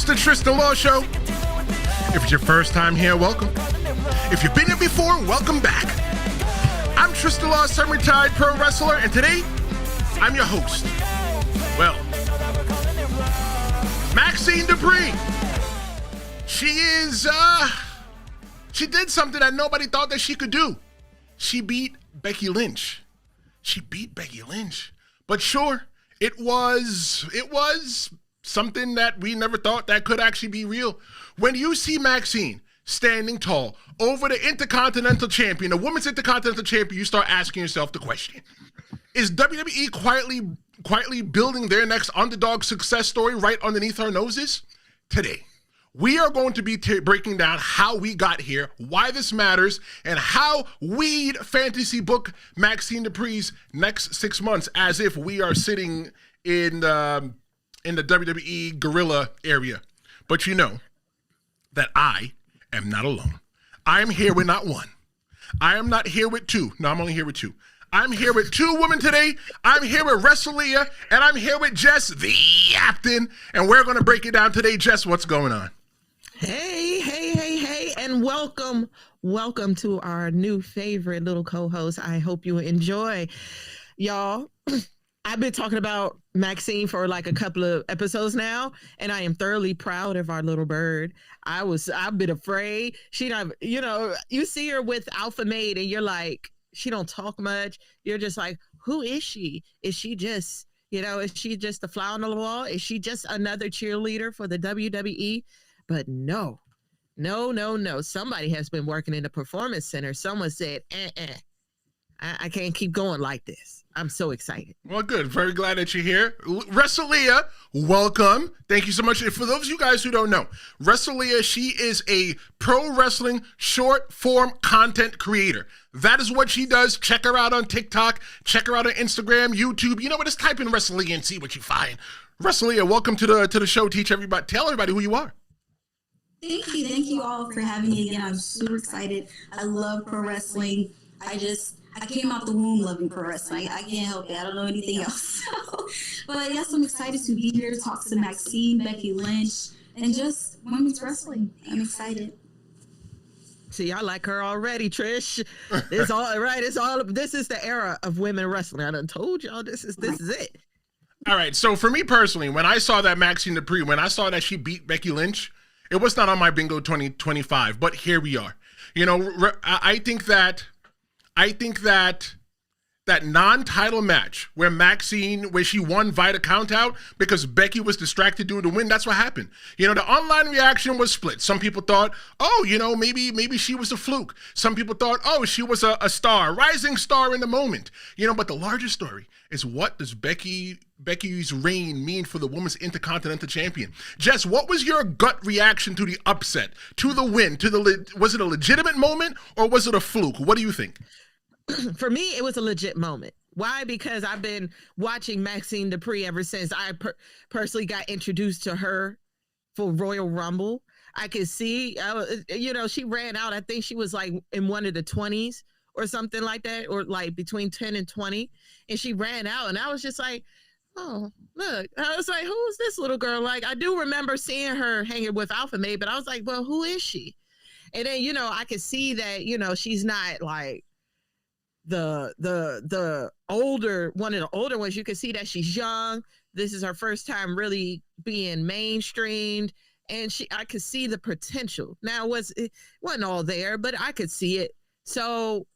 the Tristen Law Show. If it's your first time here, welcome. If you've been here before, welcome back. I'm Tristen Law, semi-retired pro wrestler, and today, I'm your host. Well, Maxxine Dupri. She did something that nobody thought that she could do. She beat Becky Lynch. But sure, it was something that we never thought that could actually be real. When you see Maxxine standing tall over the Intercontinental Champion, the Women's Intercontinental Champion, you start asking yourself the question, is WWE quietly building their next underdog success story right underneath our noses? Today, we are going to be breaking down how we got here, why this matters, and how we'd fantasy book Maxxine Dupri's next 6 months as if we are sitting in the WWE gorilla area. But you know that I am not alone. I am here with not one. I am not here with two. No, I'm only here with two. I'm here with two women today. I'm here with WrestleLeah, and I'm here with Jess, the Captain, and we're going to break it down today. Jess, what's going on? Hey, and welcome to our new favorite little co-host. I hope you enjoy. Y'all, I've been talking about Maxxine for like a couple of episodes now, and I am thoroughly proud of our little bird. I've been afraid. She not, you see her with Alpha Mate and you're like, she don't talk much. You're just like, who is she? Is she just, is she just a fly on the wall? Is she just another cheerleader for the WWE? But no. Somebody has been working in the performance center. Someone said, I can't keep going like this. I'm so excited. Well, good. Very glad that you're here. WrestleLeah, welcome. Thank you so much. For those of you guys who don't know, WrestleLeah, she is a pro wrestling short form content creator. That is what she does. Check her out on TikTok. Check her out on Instagram, YouTube. You know what? Just type in WrestleLeah and see what you find. WrestleLeah, welcome to the show. Tell everybody who you are. Thank you all for having me again. I'm super excited. I love pro wrestling. I came out the womb loving pro wrestling. I can't help it. I don't know anything else. But yes, I'm excited to be here to talk to Maxxine, Becky Lynch, and just women's wrestling. I'm excited. See, I like her already, Trish. It's all right. This is the era of women wrestling. I done told y'all this is it. All right. So for me personally, when I saw that Maxxine Dupri, when I saw that she beat Becky Lynch, it was not on my bingo 2025, but here we are. I think that non-title match where she won via the countout because Becky was distracted doing the win, that's what happened. The online reaction was split. Some people thought, maybe she was a fluke. Some people thought, she was a star, rising star in the moment. But the larger story is, what does Becky's reign mean for the Women's Intercontinental Champion? Jess, what was your gut reaction to the upset, to the win, was it a legitimate moment or was it a fluke? What do you think? For me, it was a legit moment. Why? Because I've been watching Maxxine Dupri ever since I personally got introduced to her for Royal Rumble. I could see, she ran out. I think she was like in one of the 20s or something like that, or like between 10 and 20. And she ran out and I was just like, oh, look. I was like, who is this little girl? Like, I do remember seeing her hanging with Alpha Mate, but I was like, well, who is she? And then, I could see that, she's not like the older, one of the older ones. You can see that she's young. This is her first time really being mainstreamed. And I could see the potential. Now it wasn't all there, but I could see it. So,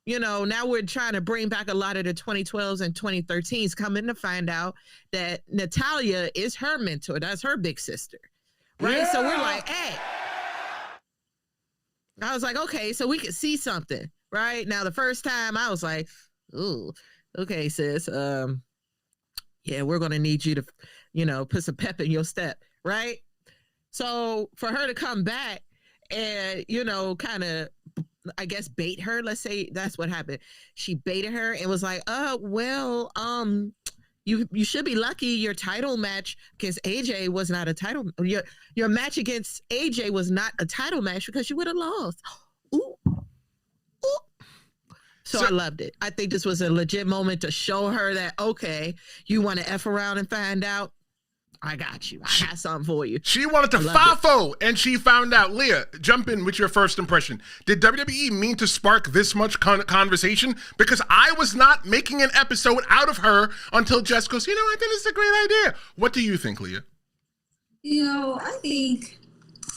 now we're trying to bring back a lot of the 2012s and 2013s, coming to find out that Natalya is her mentor. That's her big sister. Right. Yeah. So we're like, hey, I was like, okay, so we could see something. Right. Now, the first time I was like, ooh, okay, sis. Yeah, we're going to need you to, put some pep in your step. Right. So for her to come back and, kind of, I guess, bait her. Let's say that's what happened. She baited her and was like, you should be lucky your title match against AJ was not a title. Your match against AJ was not a title match because you would have lost. Ooh. So I loved it. I think this was a legit moment to show her that, okay, you want to F around and find out? I got you. I got something for you. She wanted to FAFO, and she found out. Leah, jump in with your first impression. Did WWE mean to spark this much conversation? Because I was not making an episode out of her until Jess goes, I think this is a great idea. What do you think, Leah? I think,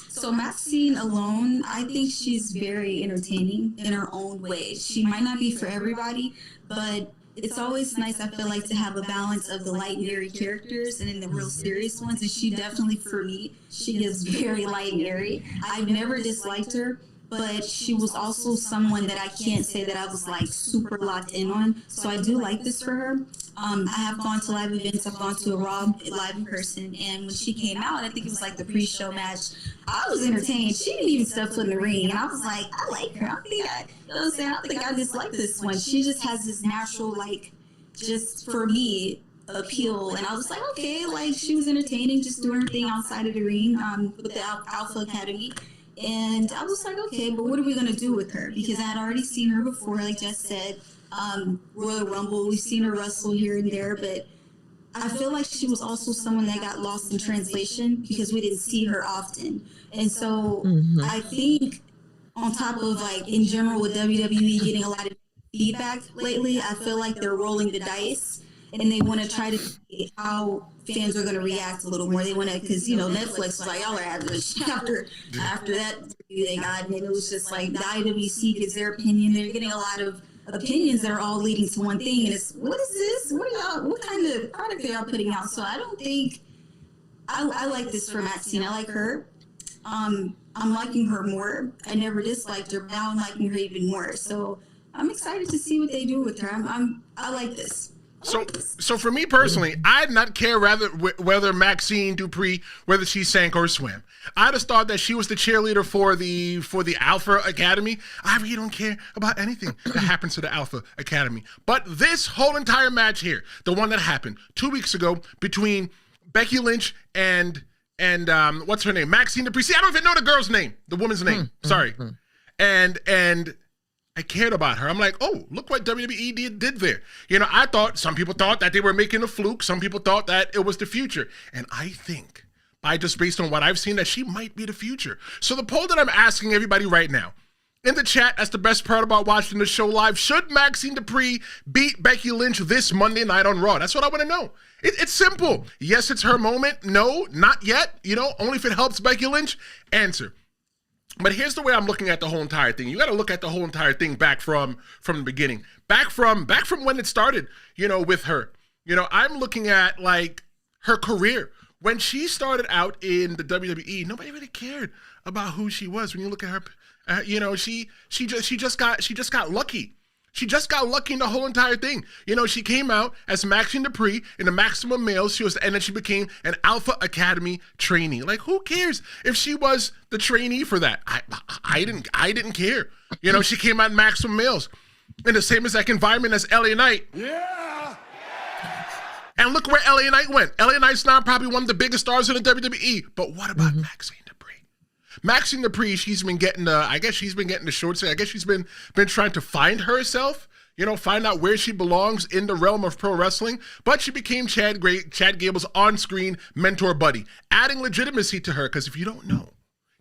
so Maxxine alone, I think she's very entertaining in her own way. She might not be for everybody, but it's always nice, I feel like, to have a balance of the light and airy characters and then the real serious ones. And she definitely, for me, she is very light and airy. I've never disliked her, but she was also someone that I can't say that I was like super locked in on. So I do like this for her. I have gone to live events. I've gone to a Raw live in person, and when she came out, I think it was like the pre-show match, I was entertained. She didn't even step foot in the ring, and I was like, I like her. I don't think I dislike this one. She just has this natural, like, just for me, appeal, and I was like, okay, like, she was entertaining, just doing her thing outside of the ring with the Alpha Academy. And I was like, okay, but what are we going to do with her? Because I had already seen her before, like Jess said, Royal Rumble. We've seen her wrestle here and there, but I feel like she was also someone that got lost in translation because we didn't see her often. And so I think on top of, like, in general with WWE getting a lot of feedback lately, I feel like they're rolling the dice and they want to try to see how fans are going to react a little more. They want to, because, Netflix was like, y'all are average after that interview they got, and it was just like the IWC gives their opinion. They're getting a lot of opinions that are all leading to one thing, and it's, what is this? What kind of product are y'all putting out? So I don't think, I like this for Maxxine. I like her. I'm liking her more. I never disliked her, but now I'm liking her even more. So I'm excited to see what they do with her. I like this. So for me personally, I did not care whether Maxxine Dupri, whether she sank or swam. I just thought that she was the cheerleader for the Alpha Academy. I really don't care about anything that happens to the Alpha Academy. But this whole entire match here, the one that happened 2 weeks ago between Becky Lynch and what's her name? Maxxine Dupri. See, I don't even know the girl's name, the woman's name. Sorry. And I cared about her. I'm like, oh, look what WWE did there. Some people thought that they were making a fluke. Some people thought that it was the future. And I think, just based on what I've seen, that she might be the future. So the poll that I'm asking everybody right now, in the chat, that's the best part about watching the show live. Should Maxxine Dupri beat Becky Lynch this Monday night on Raw? That's what I want to know. It's simple. Yes, it's her moment. No, not yet. Only if it helps Becky Lynch. Answer. But here's the way I'm looking at the whole entire thing. You got to look at the whole entire thing back from the beginning, back from when it started, with her. I'm looking at, like, her career. When she started out in the WWE, nobody really cared about who she was. When you look at her, she just got lucky. She just got lucky in the whole entire thing. She came out as Maxxine Dupri in the Maximum Male. And then she became an Alpha Academy trainee. Like, who cares if she was the trainee for that? I didn't care. She came out in Maximum Males in the same exact environment as LA Knight. Yeah. And look where LA Knight went. LA Knight's now probably one of the biggest stars in the WWE. But what about Maxxine Dupri? Maxxine Dupri, she's been getting the short side. I guess she's been trying to find herself, find out where she belongs in the realm of pro wrestling. But she became Chad Gable's on-screen mentor buddy, adding legitimacy to her. Because if you don't know,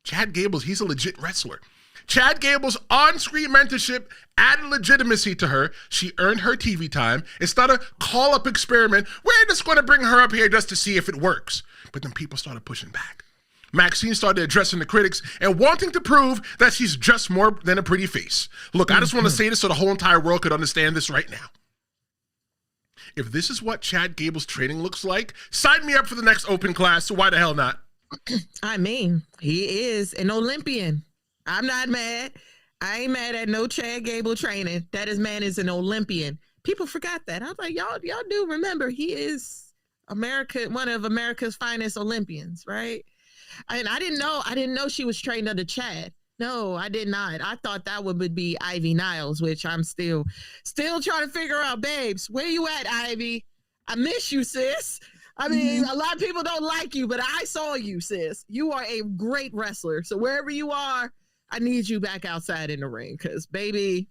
Chad Gable, he's a legit wrestler. Chad Gable's on-screen mentorship added legitimacy to her. She earned her TV time. It's not a call-up experiment. We're just going to bring her up here just to see if it works. But then people started pushing back. Maxxine started addressing the critics and wanting to prove that she's just more than a pretty face. Look, I just want to say this so the whole entire world could understand this right now. If this is what Chad Gable's training looks like, sign me up for the next open class. So why the hell not? I mean, he is an Olympian. I'm not mad. I ain't mad at no Chad Gable training. That man is an Olympian. People forgot that. I was like, y'all do remember he is one of America's finest Olympians, right? And I didn't know she was trained under Chad. No, I did not. I thought that would be Ivy Niles, which I'm still trying to figure out. Babes, where you at, Ivy? I miss you, sis. I mean, a lot of people don't like you, but I saw you, sis. You are a great wrestler. So wherever you are, I need you back outside in the ring because, baby,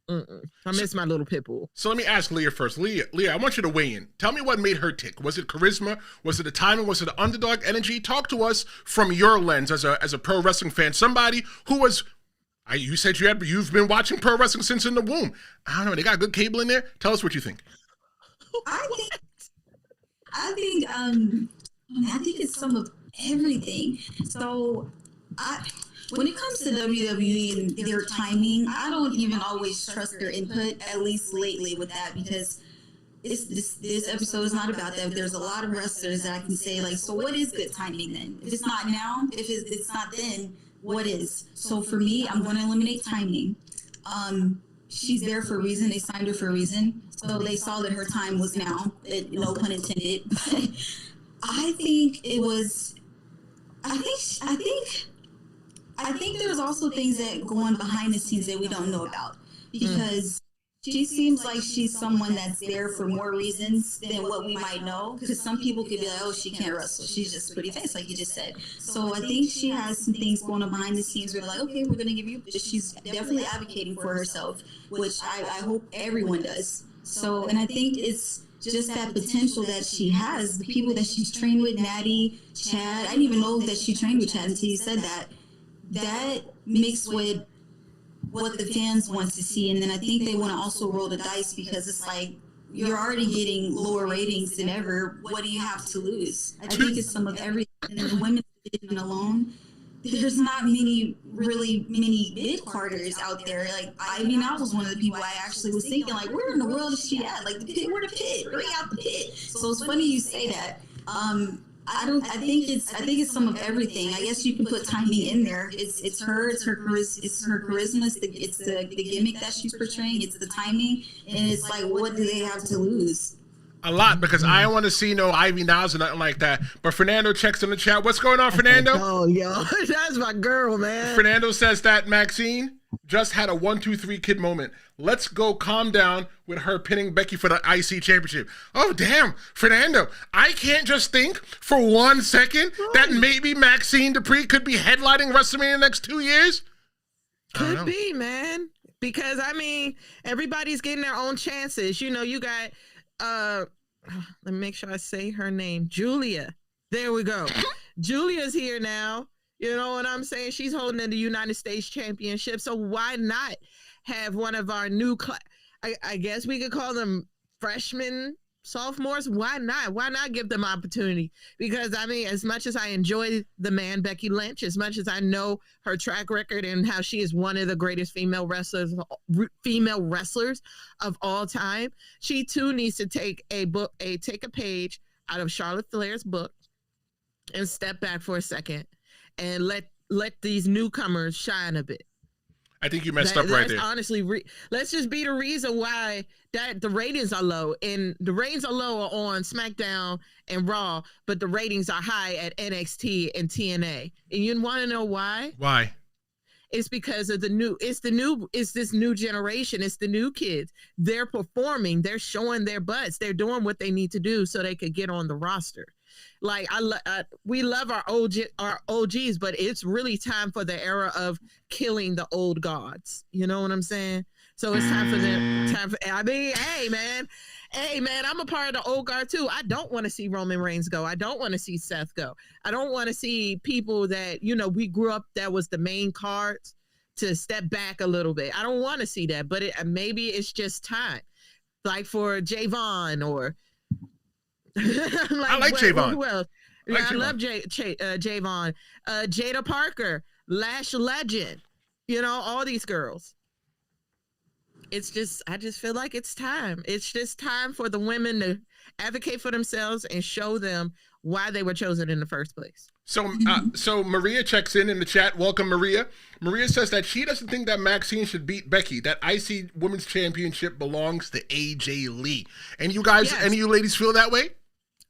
I miss my little pit bull. So let me ask Leah first. Leah, I want you to weigh in. Tell me what made her tick. Was it charisma? Was it the timing? Was it the underdog energy? Talk to us from your lens as a pro wrestling fan. Somebody who was, you said you've been watching pro wrestling since in the womb. I don't know. They got good cable in there. Tell us what you think. I think it's some of everything. So when it comes to WWE and their timing, I don't even always trust their input, at least lately with that, because this episode is not about that. There's a lot of wrestlers that I can say, like, so what is good timing then? If it's not now, if it's not then, what is? So for me, I'm going to eliminate timing. She's there for a reason. They signed her for a reason. So they saw that her time was now, no pun intended. But I think it was, I think there's also things that go on behind the scenes that we don't know about, because she seems like she's someone that's there for more reasons than what we might know, because some people could be like, oh, she can't wrestle, she's just pretty face, like you just said. So I think she has some things going on behind the scenes where like, okay, we're going to give you, she's definitely advocating for herself, which I hope everyone does. So, and I think it's just that potential that she has, the people that she's trained with, Natty, Chad. I didn't even know that she trained with Chad until you said that. That mixed with what the fans want to see, and then I think they want to also roll the dice, because it's like, you're already getting lower ratings than ever. What do you have to lose? I think it's some of everything. And the women's division alone, there's not many mid-carders out there. Like, I was one of the people I actually was thinking, like, where in the world is she at? Like, the pit, where the pit? Bring out the pit. So it's funny you say that. I think it's some of everything. I guess you can put timing in there. It's her charisma, it's the gimmick that she's portraying, it's the timing, and it's like, what do they have to lose? A lot, because I don't want to see no Ivy Niles or nothing like that. But Fernando checks in the chat. What's going on, Fernando? Oh, yo, that's my girl, man. Fernando says that Maxxine just had a 1-2-3 kid moment. Let's go calm down with her pinning Becky for the IC championship. Oh, damn, Fernando. I can't just think for 1 second that maybe Maxxine Dupri could be headlining WrestleMania in the next 2 years. Could be, man. Because, everybody's getting their own chances. You know, you got, let me make sure I say her name. Julia. There we go. Julia's here now. You know what I'm saying? She's holding the United States Championship. So why not have one of our new I guess we could call them freshmen, sophomores. Why not? Why not give them opportunity? Because as much as I enjoy the man Becky Lynch, as much as I know her track record and how she is one of the greatest female wrestlers of all time, she too needs to take a page out of Charlotte Flair's book and step back for a second and let these newcomers shine a bit. I think you messed up right there. Honestly, let's just be the reason why that the ratings are low. And the ratings are low on SmackDown and Raw, but the ratings are high at NXT and TNA. And you want to know why? Why? It's because of it's this new generation. It's the new kids. They're performing. They're showing their butts. They're doing what they need to do so they could get on the roster. Like we love our OGs, but it's really time for the era of killing the old gods. You know what I'm saying? So it's time for them. Hey man, I'm a part of the old guard too. I don't want to see Roman Reigns go. I don't want to see Seth go. I don't want to see people that we grew up that was the main cards to step back a little bit. I don't want to see that, but maybe it's just time, like for Javon or. I like Javon. Who else? I love Javon. Jada Parker, Lash Legend. All these girls. I just feel like it's time. It's just time for the women to advocate for themselves and show them why they were chosen in the first place. So Maria checks in the chat. Welcome, Maria. Maria says that she doesn't think that Maxxine should beat Becky. That IC Women's Championship belongs to AJ Lee. And you guys, any of you ladies feel that way?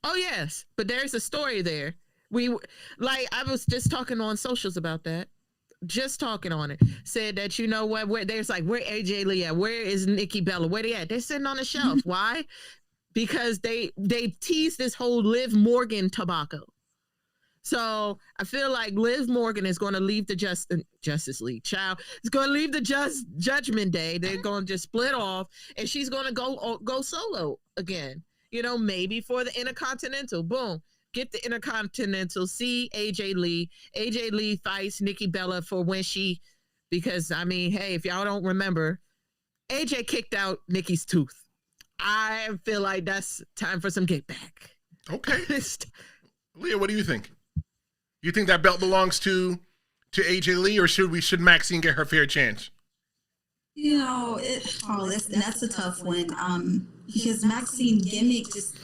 Oh, yes. But there's a story there. I was just talking on socials about that. Just talking on it. Said that, you know what, where AJ Lee at? Where is Nikki Bella? Where they at? They're sitting on the shelf. Why? Because they teased this whole Liv Morgan tobacco. So I feel like Liv Morgan is going to leave the Justice League. Child is going to leave the Judgment Day. They're going to just split off, and she's going to go solo again. You know, maybe for the Intercontinental. Boom. Get the Intercontinental. See AJ Lee. AJ Lee fights Nikki Bella for when she, because I mean, hey, if y'all don't remember, AJ kicked out Nikki's tooth. I feel like that's time for some get back. Okay. Leah, what do you think? You think that belt belongs to AJ Lee, or should Maxxine get her fair chance? You know, that's a tough one. Because Maxxine gimmick, just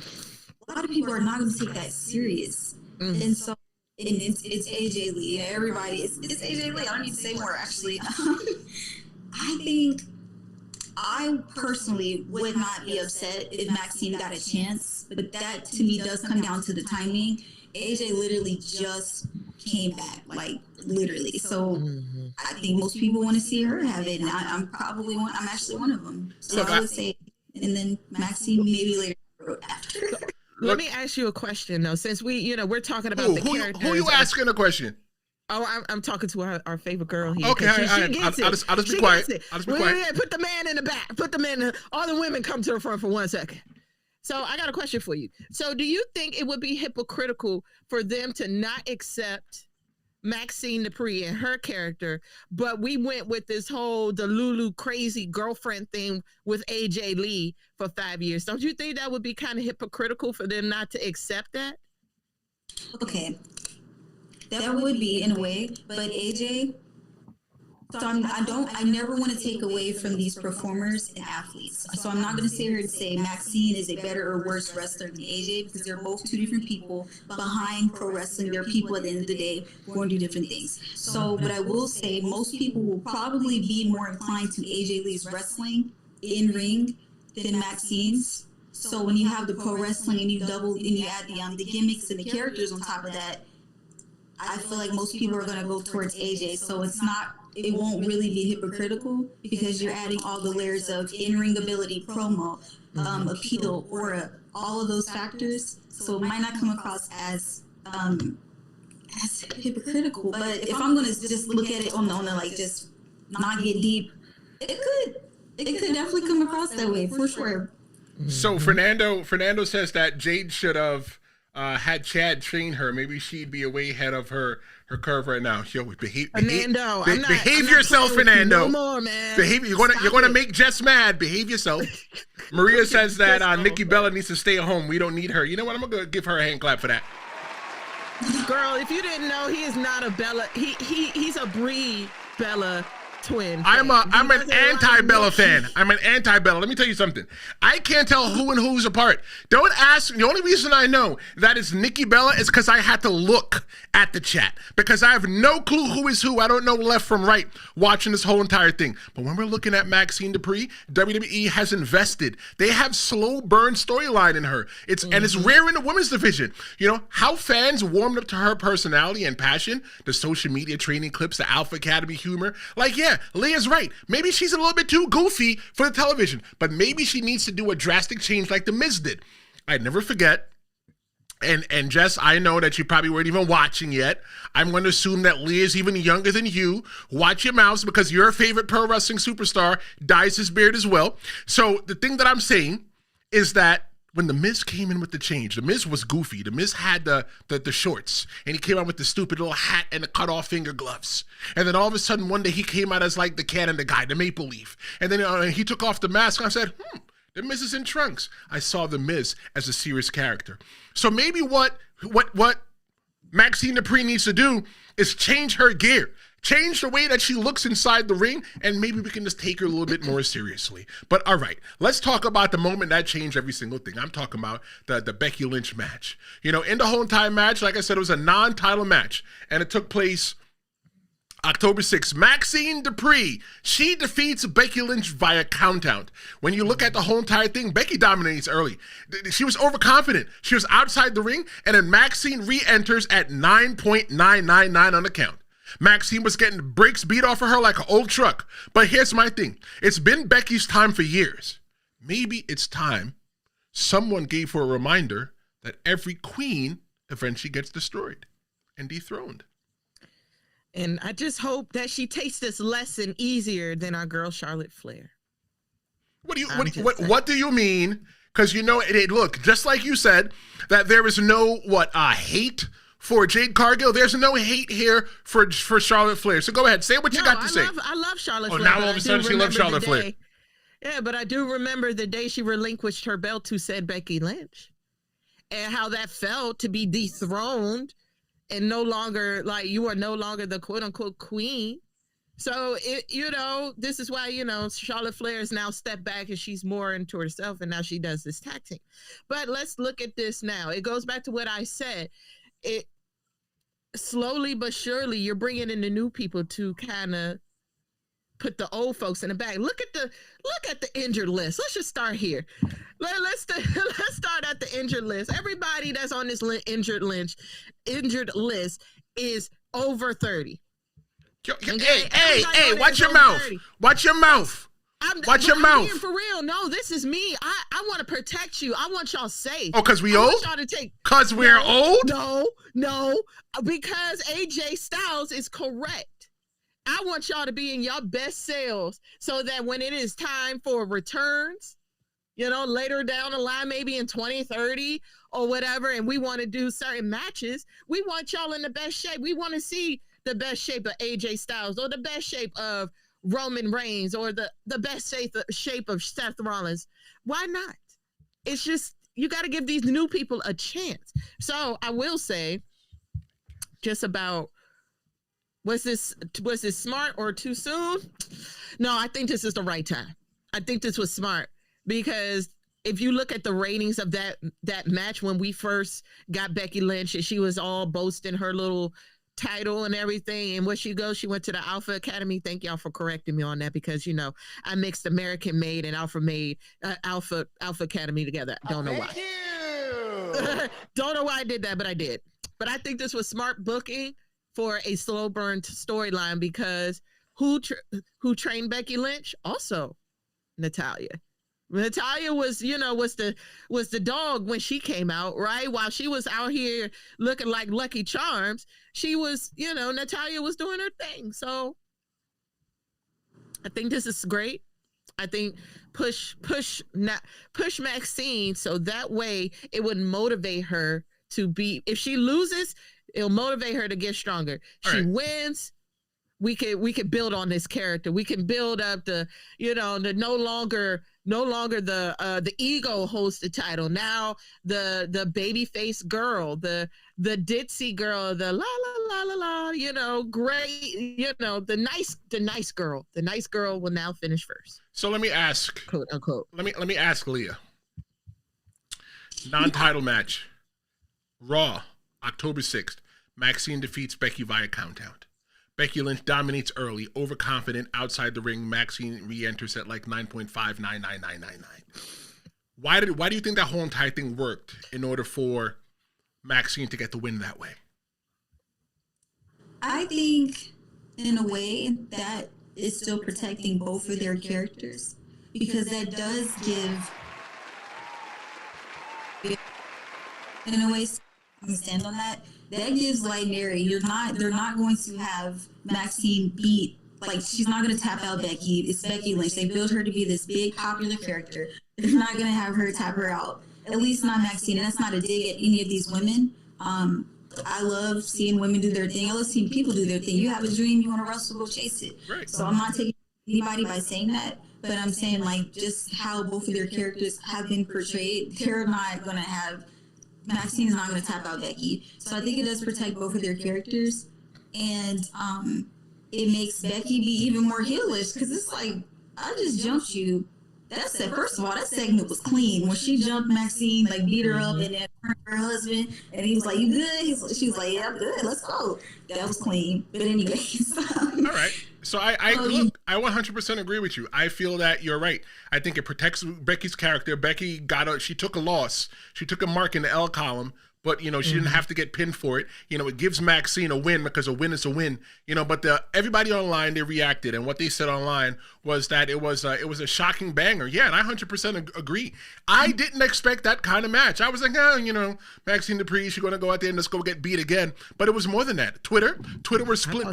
a lot of people are not going to take that serious, and so it's AJ Lee. Everybody, it's AJ Lee. I don't need to say more. Actually, I think I personally would not be upset if Maxxine got a chance, but that to me does come down to the timing. AJ literally just came back, like literally. So I think most people want to see her have it, and I'm actually one of them. So I would say, and then Maxxine maybe later after. Let me ask you a question though, since we're talking about the characters. Who you asking a question? Oh, I'm talking to our favorite girl here. Okay, I'll just be quiet. Put the man in the back. Put the man. All the women come to the front for 1 second. So I got a question for you. So do you think it would be hypocritical for them to not accept Maxxine Dupri and her character, but we went with this whole Delulu crazy girlfriend thing with AJ Lee for 5 years? Don't you think that would be kind of hypocritical for them not to accept that? Okay. That would be in a way, but AJ, so I never want to take away from these performers and athletes. So I'm not going to sit here and say Maxxine is a better or worse wrestler than AJ, because they're both two different people behind pro wrestling. They're people at the end of the day who want to do different things. So what I will say, most people will probably be more inclined to AJ Lee's wrestling in ring than Maxxine's. So when you have the pro wrestling and you add the gimmicks and the characters on top of that, I feel like most people are going to go towards AJ. So it won't really be hypocritical, because you're adding all the layers of in-ring ability, promo, appeal, aura, all of those factors. So it might not come across as hypocritical. But if I'm going to just look at it on the like just not get deep, it could definitely come across that way for sure. So Fernando says that Jade should have had Chad train her. Maybe she'd be way ahead of her curve right now. Yo, behave yourself, Fernando. No more, man. You're gonna make Jess mad. Behave yourself. Maria says that Nikki Bella needs to stay at home. We don't need her. You know what? I'm gonna give her a hand clap for that. Girl, if you didn't know, he is not a Bella. He's a Brie Bella twin. I'm an anti-Bella fan. I'm an anti-Bella. Let me tell you something. I can't tell who and who's apart. Don't ask. The only reason I know that is Nikki Bella is because I had to look at the chat, because I have no clue who is who. I don't know left from right watching this whole entire thing. But when we're looking at Maxxine Dupri, WWE has invested. They have slow burn storyline in her. And it's rare in the women's division. You know how fans warmed up to her personality and passion, the social media training clips, the Alpha Academy humor. Like, yeah, Leah's right. Maybe she's a little bit too goofy for the television, but maybe she needs to do a drastic change like The Miz did. I'd never forget. And Jess, I know that you probably weren't even watching yet. I'm going to assume that Leah's even younger than you. Watch your mouths, because your favorite pro wrestling superstar dyes his beard as well. So the thing that I'm saying is that when The Miz came in with the change, The Miz was goofy. The Miz had the shorts, and he came out with the stupid little hat and the cut-off finger gloves. And then all of a sudden, one day, he came out as like the Canada guy, the Maple Leaf. And then he took off the mask, and I said, The Miz is in trunks. I saw The Miz as a serious character. So maybe what Maxxine Dupri needs to do is change her gear. Change the way that she looks inside the ring, and maybe we can just take her a little bit more seriously. But all right, let's talk about the moment that changed every single thing. I'm talking about the Becky Lynch match. You know, in the whole entire match, like I said, it was a non-title match, and it took place October 6th. Maxxine Dupri, she defeats Becky Lynch via countout. When you look at the whole entire thing, Becky dominates early. She was overconfident. She was outside the ring, and then Maxxine re-enters at 9.999 on the count. Maxxine was getting brakes beat off of her like an old truck. But here's my thing. It's been Becky's time for years. Maybe it's time someone gave her a reminder that every queen eventually gets destroyed. and dethroned. And I just hope that she takes this lesson easier than our girl Charlotte Flair. What do you mean? Because look, just like you said, that there is no hate for Jade Cargill. There's no hate here for Charlotte Flair. So go ahead, say what you got to say. I love Charlotte Flair. Now all of a sudden she loves Charlotte Flair. Yeah, but I do remember the day she relinquished her belt to said Becky Lynch, and how that felt to be dethroned and no longer, like, you are no longer the quote unquote queen. So this is why, Charlotte Flair has now stepped back and she's more into herself, and now she does this tag team. But let's look at this now. It goes back to what I said. It slowly but surely you're bringing in the new people to kind of put the old folks in the back. Look at the injured list. Let's just start here. Let's start at the injured list. Everybody that's on this injured list is over 30. Hey, watch your mouth. Watch your mouth. Watch your mouth. For real. No, this is me. I want to protect you. I want y'all safe. Oh, because we old? Because we're old? No. Because AJ Styles is correct. I want y'all to be in your best selves so that when it is time for returns, later down the line, maybe in 2030 or whatever, and we want to do certain matches, we want y'all in the best shape. We want to see the best shape of AJ Styles or the best shape of Roman Reigns or the best shape of Seth Rollins. Why not? It's just, you got to give these new people a chance. So I will say just about, was this smart or too soon? No, I think this is the right time. I think this was smart because if you look at the ratings of that match when we first got Becky Lynch and she was all boasting her little title and everything, and where she goes, she went to the Alpha Academy. Thank y'all for correcting me on that because I mixed American Made and Alpha Academy together. Don't know why. Don't know why I did that, but I did. But I think this was smart booking for a slow burn storyline because who trained Becky Lynch? Also Natalya. Natalya was the dog when she came out, right? While she was out here looking like Lucky Charms, she was, Natalya was doing her thing. So I think this is great. I think push Maxxine so that way it would motivate her to be, if she loses, it'll motivate her to get stronger. She wins. We could build on this character. We can build up the no longer the ego holds the title. Now the baby face girl, the ditzy girl, the la la la la la, great, the nice girl. The nice girl will now finish first. So let me ask, quote unquote. Let me ask Leah. Non-title match. Raw, October 6th. Maxxine defeats Becky via countout. Becky Lynch dominates early, overconfident outside the ring. Maxxine re-enters at like 9.599999. Why do you think that whole entire thing worked in order for Maxxine to get the win that way? I think in a way that is still protecting both of their characters because that does give, in a way, stand on that. That gives Lightnary, they're not going to have Maxxine beat, like, she's not going to tap out Becky. It's Becky Lynch. They built her to be this big, popular character. They're not going to have her tap her out, at least not Maxxine. And that's not a dig at any of these women. I love seeing women do their thing. I love seeing people do their thing. You have a dream, you want to wrestle, go chase it. Right. So I'm not taking anybody by saying that, but I'm saying, like, just how both of their characters have been portrayed, they're not going to have, Maxxine is not going to tap out Becky. So I think it does protect both of their characters. And it makes Becky be even more heelish because it's like, I just jumped you. First of all, that segment was clean. When she jumped Maxxine, like, beat her up and then her husband, and he was like, you good? She was like, yeah, I'm good. Let's go. That was clean. But anyways. All right. So I 100% agree with you. I feel that you're right. I think it protects Becky's character. Becky she took a loss. She took a mark in the L column, but, she didn't have to get pinned for it. It gives Maxxine a win because a win is a win, but everybody online, they reacted. And what they said online was that it was a shocking banger. Yeah, and I 100% agree. I didn't expect that kind of match. I was like, Maxxine Dupri, she's going to go out there and let's go get beat again. But it was more than that. Twitter was split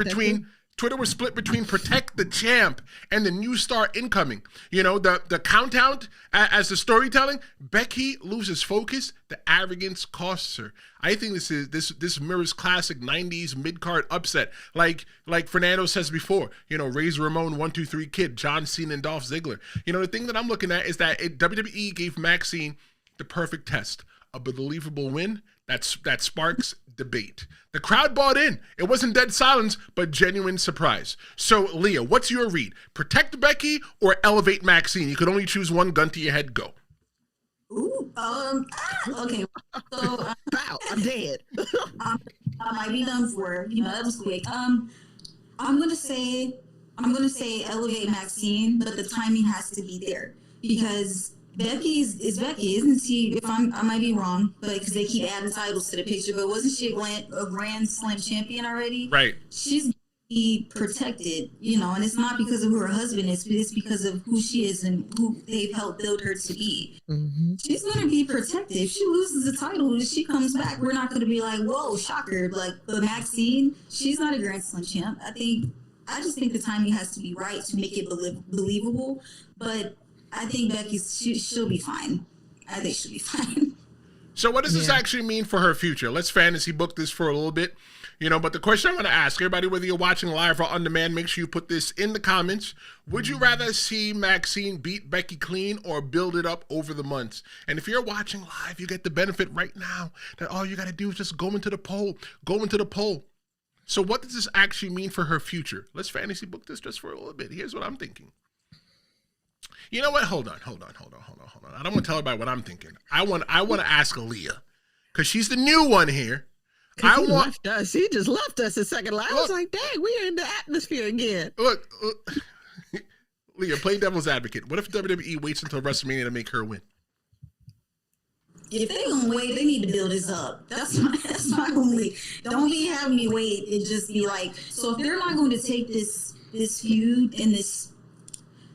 between protect the champ and the new star incoming. The countout as the storytelling. Becky loses focus. The arrogance costs her. I think this mirrors classic 90s mid-card upset. Like Fernando says before, Razor Ramon, 1, 2, 3 Kid, John Cena and Dolph Ziggler. The thing that I'm looking at is that WWE gave Maxxine the perfect test. A believable win that sparks debate. The crowd bought in. It wasn't dead silence, but genuine surprise. So, Leah, what's your read? Protect Becky or elevate Maxxine? You could only choose one. Gun to your head. Go. Ooh, okay. So, wow, I'm dead. I might be done for. That was quick. I'm gonna say elevate Maxxine, but the timing has to be there because Becky is Becky, isn't she? I might be wrong, but because they keep adding titles to the picture, but wasn't she a Grand Slam champion already? Right. She's be protected, and it's not because of who her husband is, but it's because of who she is and who they've helped build her to be. Mm-hmm. She's going to be protected. If she loses the title, if she comes back, we're not going to be like, whoa, shocker. But Maxxine, she's not a Grand Slam champ. I just think the timing has to be right to make it believable. But I think she'll be fine. I think she'll be fine. So what does this actually mean for her future? Let's fantasy book this for a little bit. But the question I'm going to ask everybody, whether you're watching live or on demand, make sure you put this in the comments. Would you rather see Maxxine beat Becky clean or build it up over the months? And if you're watching live, you get the benefit right now that all you got to do is just go into the poll. So what does this actually mean for her future? Let's fantasy book this just for a little bit. Here's what I'm thinking. You know what? Hold on. I don't want to tell everybody what I'm thinking. I want to ask Aaliyah because she's the new one here. He just left us a second. I was like, dang, we're in the atmosphere again. Look, Leah, play devil's advocate. What if WWE waits until WrestleMania to make her win? If they're gonna wait, they need to build this up. That's my only. Don't be having me wait. It just be like, so if they're not going to take this feud and this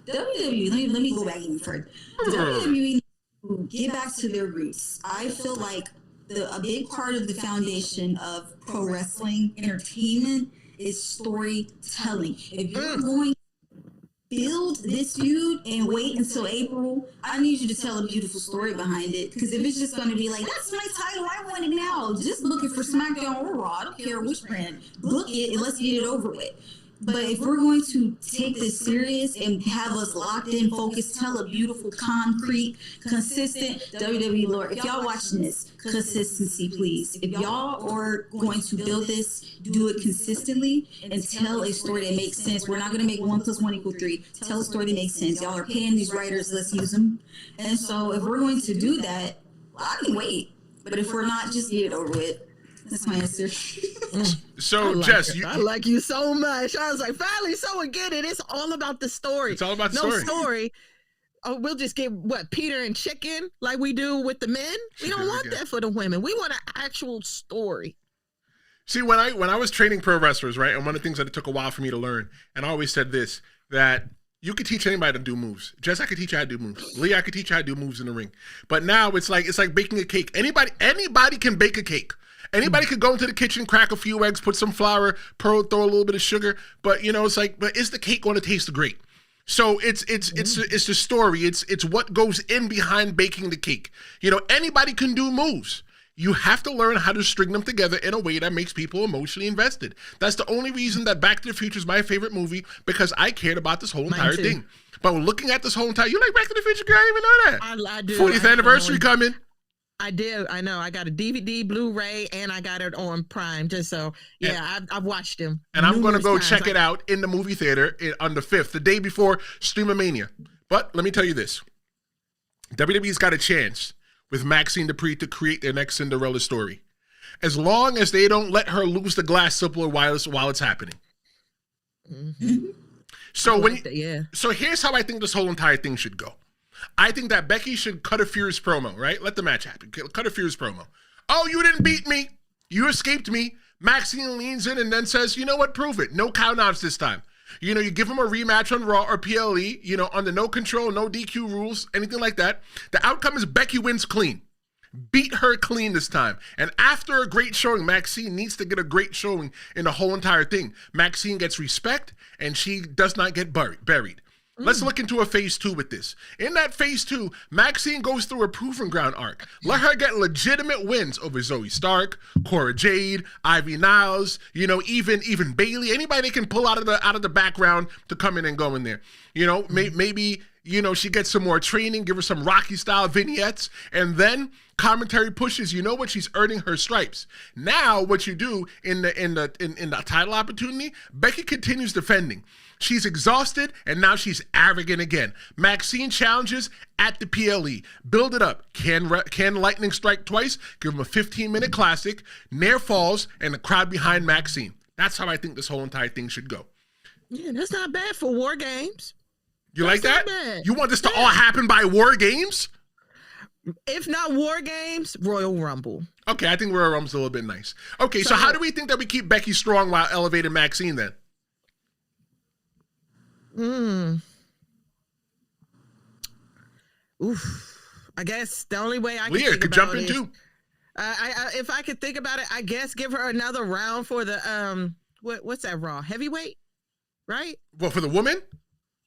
WWE, let me go back even further. WWE get back to their roots. I feel like a big part of the foundation of pro wrestling entertainment is storytelling. If you're going to build this feud and wait until April, I need you to tell a beautiful story behind it. Because if it's just going to be like, that's my title, I want it now, just book it for SmackDown or Raw, I don't care which brand, book it and let's get it over with. But if we're going to take this serious and have us locked in, focused, tell a beautiful, concrete, consistent WWE Lord, if y'all watching this, consistency, please. If y'all are going to build this, do it consistently and tell a story that makes sense. We're not going to make 1 + 1 = 3. Tell a story that makes sense. Y'all are paying these writers, let's use them. And so if we're going to do that, I can wait. But if we're not, just get it over with. That's my answer. So, Jess, I like you so much. I was like, finally, someone get it. It's all about the story. It's all about the story. No story. Oh, we'll just get Peter and chicken like we do with the men. We don't want that for the women. We want an actual story. See, when I was training pro wrestlers, right, and one of the things that it took a while for me to learn, and I always said this, that you could teach anybody to do moves. Jess, I could teach you how to do moves. Lee, I could teach you how to do moves in the ring. But now it's like baking a cake. Anybody can bake a cake. Anybody could go into the kitchen, crack a few eggs, put some flour, throw a little bit of sugar. But but is the cake going to taste great? So it's the story. It's what goes in behind baking the cake. Anybody can do moves. You have to learn how to string them together in a way that makes people emotionally invested. That's the only reason that Back to the Future is my favorite movie, because I cared about this whole entire thing. But looking at this whole entire, you like Back to the Future, girl? I didn't even know that. I do. 40th anniversary coming. I did. I know. I got a DVD, Blu-ray, and I got it on Prime. Just so, I've watched them. And I'm going to go check it out in the movie theater on the 5th, the day before Stream-A-Mania. But let me tell you this. WWE's got a chance with Maxxine Dupri to create their next Cinderella story, as long as they don't let her lose the glass slipper while it's happening. Mm-hmm. So here's how I think this whole entire thing should go. I think that Becky should cut a fierce promo, right? Let the match happen. Cut a fierce promo. Oh, you didn't beat me. You escaped me. Maxxine leans in and then says, you know what? Prove it. No countouts this time. You know, you give him a rematch on Raw or PLE, you know, under no control, no DQ rules, anything like that. The outcome is Becky wins clean. Beat her clean this time. And after a great showing, Maxxine needs to get a great showing in the whole entire thing. Maxxine gets respect, and she does not get buried. Let's look into a phase 2 with this. In that phase 2, Maxxine goes through a proving ground arc. Let her get legitimate wins over Zoe Stark, Cora Jade, Ivy Niles, you know, even Bailey, anybody they can pull out of the background to come in and go in there. You know, maybe, you know, she gets some more training, give her some Rocky style vignettes, and then commentary pushes, you know what, she's earning her stripes. Now what you do in the title opportunity, Becky continues defending. She's exhausted, and now she's arrogant again. Maxxine challenges at the PLE. Build it up. Can lightning strike twice? Give him a 15-minute classic. Nair falls, and the crowd behind Maxxine. That's how I think this whole entire thing should go. Yeah, that's not bad for War Games. You That's like that? not bad. You want this to all happen by War Games? If not War Games, Royal Rumble. Okay, I think Royal Rumble's a little bit nice. Okay, so how do we think that we keep Becky strong while elevating Maxxine then? Oof. I guess the only way I can Leah think could about jump in it too. if I could think about it, I guess give her another round for the what's that Raw heavyweight, right? Well, for the woman?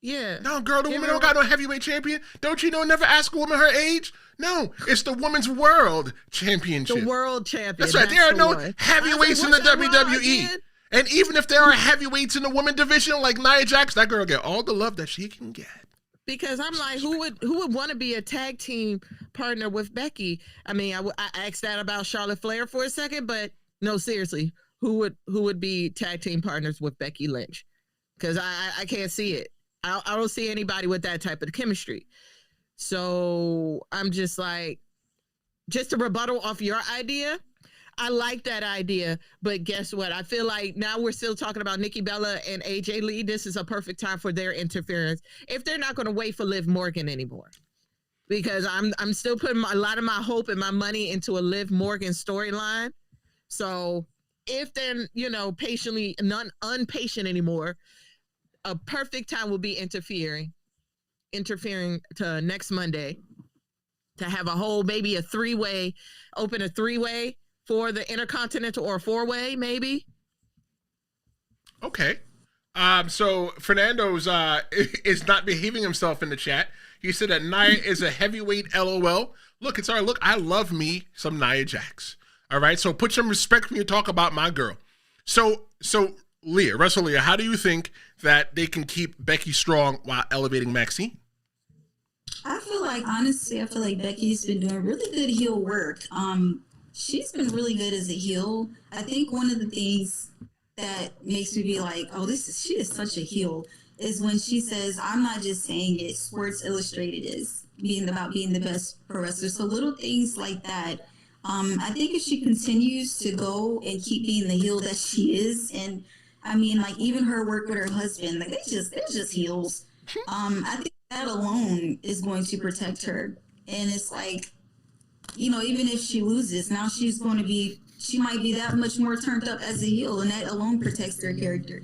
Yeah. No, girl, the woman don't got no heavyweight champion. Don't you know? Never ask a woman her age. No, it's the Women's World Championship. The World Champion. That's right. There are the no one. heavyweights in the WWE. And even if there are heavyweights in the women division like Nia Jax, that girl get all the love that she can get. Because I'm like, who would want to be a tag team partner with Becky? I mean, I asked that about Charlotte Flair for a second, but no, seriously, who would be tag team partners with Becky Lynch? Because I can't see it. I don't see anybody with that type of chemistry. So I'm just like, just a rebuttal off your idea. I like that idea, but guess what? I feel like now we're still talking about Nikki Bella and AJ Lee. This is a perfect time for their interference if they're not going to wait for Liv Morgan anymore. Because I'm still putting a lot of my hope and my money into a Liv Morgan storyline. So if they're, patiently not unpatient anymore, a perfect time will be interfering to next Monday to have a whole, maybe open a three-way for the Intercontinental or four-way, maybe. Okay. So Fernando's is not behaving himself in the chat. He said that Nia is a heavyweight LOL. Look, it's all right. Look, I love me some Nia Jax. All right. So put some respect when you talk about my girl. So Leah, Leah, how do you think that they can keep Becky strong while elevating Maxxine? Honestly, I feel like Becky's been doing really good heel work. She's been really good as a heel. I think one of the things that makes me be like, oh, she is such a heel, is when she says, I'm not just saying it, Sports Illustrated is about being the best pro wrestler. So little things like that. I think if she continues to go and keep being the heel that she is, and I mean, like even her work with her husband, like they're just heels. I think that alone is going to protect her. And it's like, even if she loses, now she might be that much more turned up as a heel, and that alone protects their character.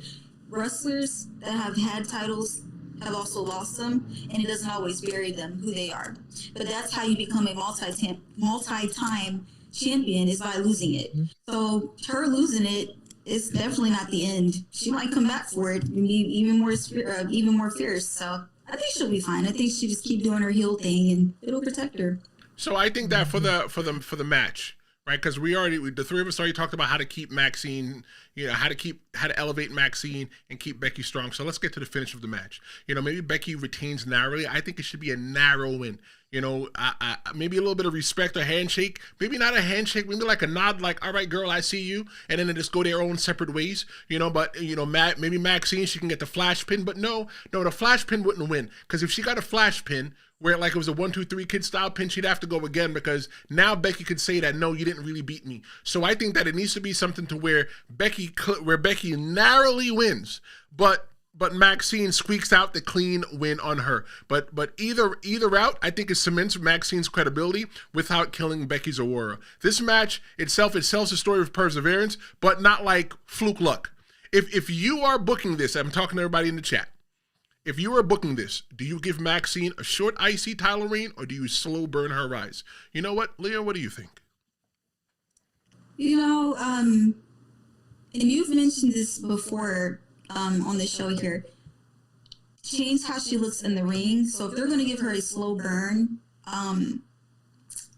Wrestlers that have had titles have also lost them, and it doesn't always bury them who they are. But that's how you become a multi-time champion, is by losing it. So her losing it is definitely not the end. She might come back for it and be even more fierce. So I think she'll be fine. I think she just keep doing her heel thing, and it'll protect her. So I think that for the match, right? Because the three of us already talked about how to keep Maxxine, how to elevate Maxxine and keep Becky strong. So let's get to the finish of the match. Maybe Becky retains narrowly. I think it should be a narrow win. Maybe a little bit of respect or handshake. Maybe not a handshake. Maybe like a nod, like, all right, girl, I see you. And then they just go their own separate ways. But maybe Maxxine, she can get the flash pin. But no, the flash pin wouldn't win. Because if she got a flash pin, where like it was a 1, 2, 3 kid style pin, she'd have to go again, because now Becky could say that, no, you didn't really beat me. So I think that it needs to be something to where Becky narrowly wins, but But Maxxine squeaks out the clean win on her. But either route, I think it cements Maxine's credibility without killing Becky's aura. This match itself, it tells a story of perseverance, but not like fluke luck. If you are booking this, I'm talking to everybody in the chat. If you are booking this, do you give Maxxine a short IC title reign or do you slow burn her rise? You know what, Leah, what do you think? You know, and you've mentioned this before on the show here. Change how she looks in the ring. So if they're going to give her a slow burn,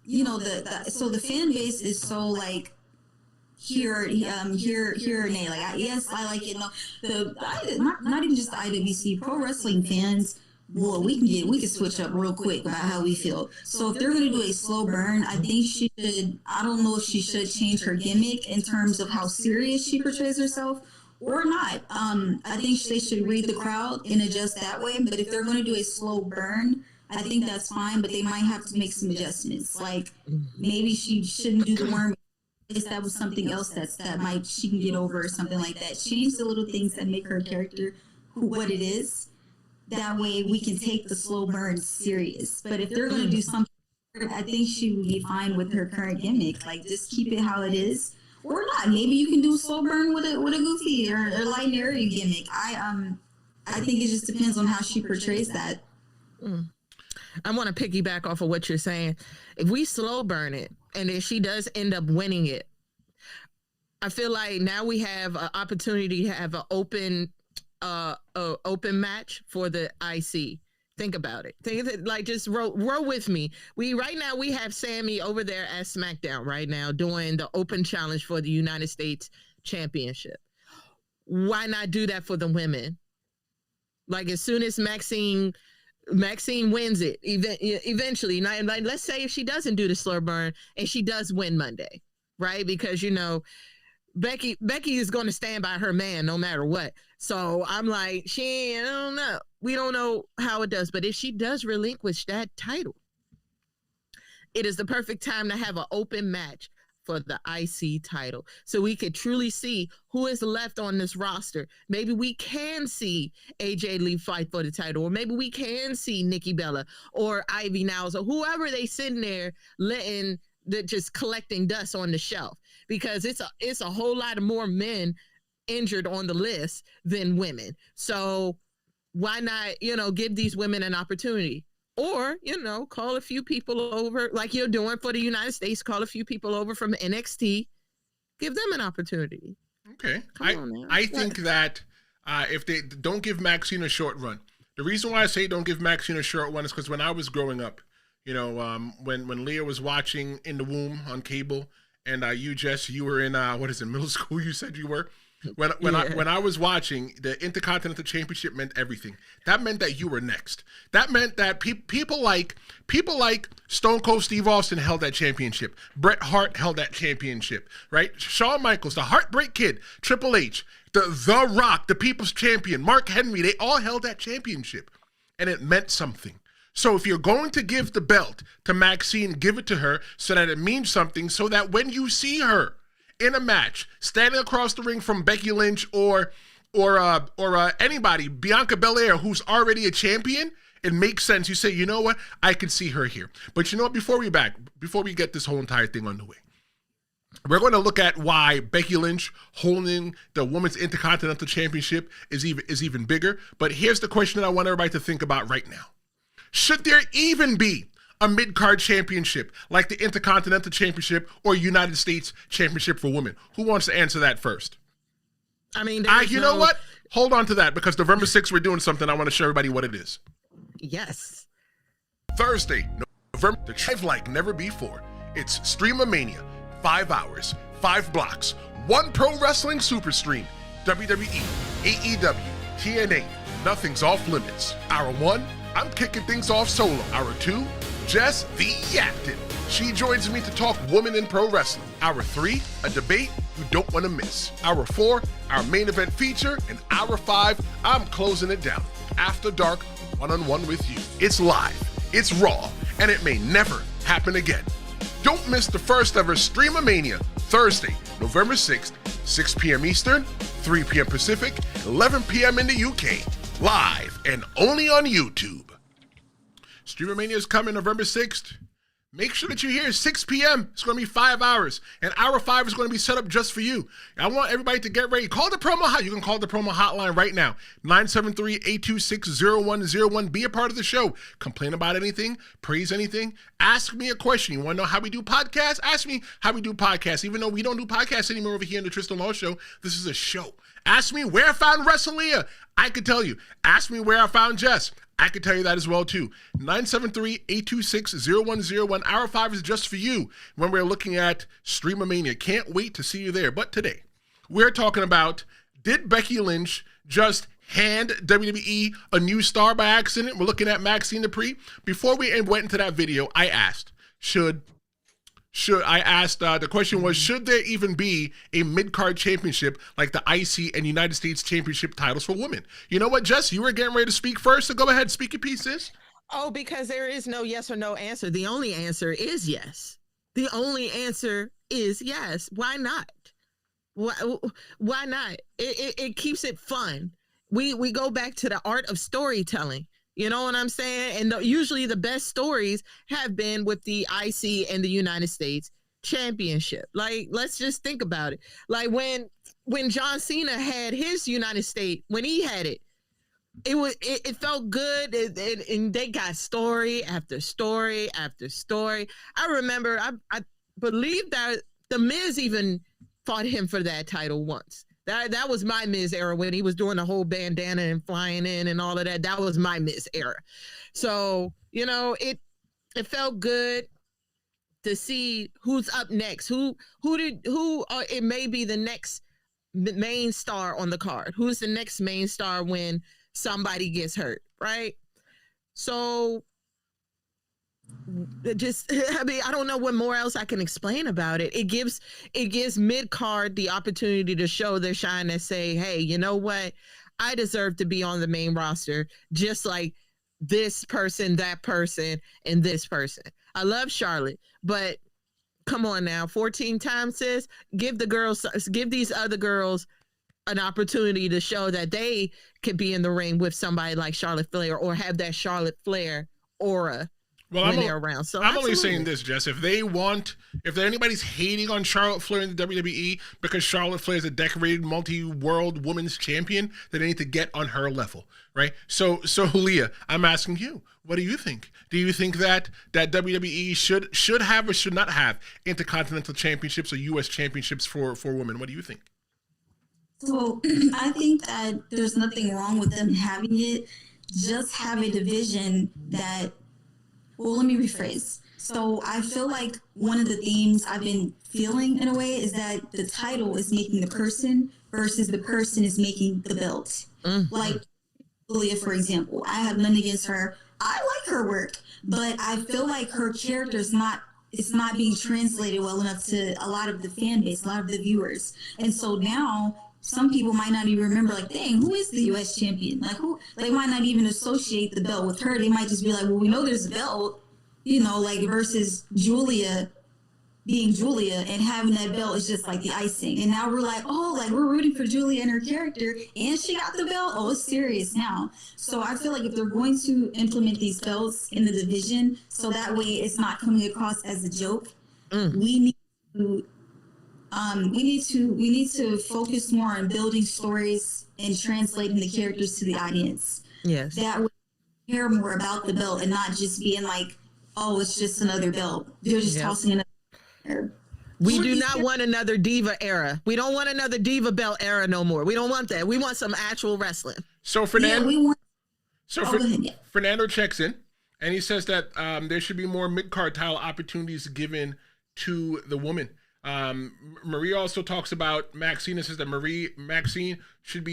you know, so the fan base is so like here and there. Like, yes, I like it. No, not even just the IWC, pro wrestling fans. Well, we can switch up real quick about how we feel. So if they're going to do a slow burn, I think she should. I don't know if she should change her gimmick in terms of how serious she portrays herself or not. I think they should read the crowd and adjust that way. But if they're going to do a slow burn, I think that's fine. But they might have to make some adjustments. Like maybe she shouldn't do the worm. That was something else that she can get over or something like that. Change the little things that make her character what it is. That way we can take the slow burn serious. But if they're going to do something, I think she would be fine with her current gimmick. Like, just keep it how it is, or not. Maybe you can do a slow burn with a goofy or light and airy gimmick. I think it just depends on how she portrays that. I want to piggyback off of what you're saying. If we slow burn it and then she does end up winning it, I feel like now we have an opportunity to have an open match for the IC. Think about it. Like, just roll with me. Right now we have Sammy over there at SmackDown right now doing the open challenge for the United States Championship. Why not do that for the women? Like, as soon as Maxxine wins it, eventually, like, let's say if she doesn't do the slow burn and she does win Monday, right? Because, you know, Becky is going to stand by her man no matter what. So I'm like, I don't know. We don't know how it does. But if she does relinquish that title, it is the perfect time to have an open match for the IC title. So we could truly see who is left on this roster. Maybe we can see AJ Lee fight for the title, or maybe we can see Nikki Bella or Ivy Niles or whoever they sitting there just collecting dust on the shelf. Because it's a whole lot of more men injured on the list than women. So why not, give these women an opportunity? Or, call a few people over, like you're doing for the United States, call a few people over from NXT, give them an opportunity. Okay. I think that if they don't give Maxxine a short run, the reason why I say don't give Maxxine a short run is because when I was growing up, when Leah was watching In the Womb on cable, and you were in middle school? You said you were. When I was watching, the Intercontinental Championship meant everything. That meant that you were next. That meant that people like Stone Cold Steve Austin held that championship. Bret Hart held that championship, right? Shawn Michaels, the Heartbreak Kid, Triple H, the Rock, the People's Champion, Mark Henry, they all held that championship, and it meant something. So if you're going to give the belt to Maxxine, give it to her so that it means something, so that when you see her in a match, standing across the ring from Becky Lynch or anybody, Bianca Belair, who's already a champion, it makes sense. You say, you know what, I can see her here. But you know what, before we get this whole entire thing underway, we're going to look at why Becky Lynch holding the Women's Intercontinental Championship is even bigger. But here's the question that I want everybody to think about right now. Should there even be a mid-card championship like the Intercontinental Championship or United States Championship for women? Who wants to answer that first? I mean, know what? Hold on to that, because November 6th, we're doing something. I want to show everybody what it is. Yes. Thursday, November, the drive like never before. It's Stream-A-Mania. 5 hours, 5 blocks, 1 pro wrestling super stream. WWE, AEW, TNA, nothing's off limits. Hour 1, I'm kicking things off solo. Hour 2, Jess the Yapton. She joins me to talk women in pro wrestling. Hour 3, a debate you don't want to miss. Hour 4, our main event feature. And Hour 5, I'm closing it down. After dark, one-on-one with you. It's live, it's raw, and it may never happen again. Don't miss the first ever Stream-A-Mania, Thursday, November 6th, 6 p.m. Eastern, 3 p.m. Pacific, 11 p.m. in the UK. Live and only on YouTube. Stream-A-Mania is coming November 6th. Make sure that you're here 6 p.m. It's going to be 5 hours. And hour 5 is going to be set up just for you. I want everybody to get ready. Call the promo hotline. You can call the promo hotline right now. 973-826-0101. Be a part of the show. Complain about anything. Praise anything. Ask me a question. You want to know how we do podcasts? Ask me how we do podcasts. Even though we don't do podcasts anymore over here in the Tristen Law Show, this is a show. Ask me where I found WrestleLeah. I could tell you. Ask me where I found Jess. I could tell you that as well, too. 973-826-0101. Hour 5 is just for you when we're looking at Stream-A-Mania. Can't wait to see you there. But today, we're talking about, did Becky Lynch just hand WWE a new star by accident? We're looking at Maxxine Dupri. Before we went into that video, I asked, the question was, should there even be a mid-card championship like the IC and United States Championship titles for women? You know what, Jess? You were getting ready to speak first, so go ahead, speak your piece, sis. Oh, because there is no yes or no answer. The only answer is yes. The only answer is yes. Why not? Why not? It keeps it fun. We go back to the art of storytelling. You know what I'm saying? And usually the best stories have been with the IC and the United States Championship. Like, let's just think about it. Like when John Cena had his United States, when he had it, it felt good. And they got story after story after story. I remember, I believe that The Miz even fought him for that title once. That was my Miz era when he was doing the whole bandana and flying in and all of that. That was my Miz era. So, you know, it felt good to see who's up next. It may be the next main star on the card. Who's the next main star when somebody gets hurt, right? So I don't know what more else I can explain about it. It gives mid-card the opportunity to show their shine and say, hey, you know what? I deserve to be on the main roster, just like this person, that person, and this person. I love Charlotte, but come on now, 14 times, sis. Give these other girls an opportunity to show that they could be in the ring with somebody like Charlotte Flair or have that Charlotte Flair aura. Well, when they're around. So I'm only saying this, Jess. If anybody's hating on Charlotte Flair in the WWE because Charlotte Flair is a decorated multi-world women's champion, then they need to get on her level, right? So Leah, I'm asking you, what do you think? Do you think that WWE should have or should not have Intercontinental Championships or U.S. Championships for women? What do you think? So I think that there's nothing wrong with them having it. Just have a division that. Well, let me rephrase. So I feel like one of the themes I've been feeling in a way is that the title is making the person versus the person is making the belt. Mm-hmm. Like Leah, for example, I have nothing against her. I like her work, but I feel like her character it's not being translated well enough to a lot of the fan base, a lot of the viewers. And so now some people might not even remember, like, dang, who is the U.S. champion? Like, who? They might not even associate the belt with her. They might just be like, well, we know there's a belt, you know, like, versus Julia being Julia and having that belt is just like the icing. And now we're like, oh, like, we're rooting for Julia and her character, and she got the belt. Oh, it's serious now. So I feel like if they're going to implement these belts in the division, so that way it's not coming across as a joke, we need to focus more on building stories and translating the characters to the audience. Yes. That way care more about the belt and not just being like, oh, it's just another belt. They're just tossing another era. We do not want another diva era. We don't want another diva belt era no more. We don't want that. We want some actual wrestling. So Fernando, yeah, Fernando checks in and he says that there should be more mid-card title opportunities given to the woman. Marie also talks about Maxxine and says that Maxxine should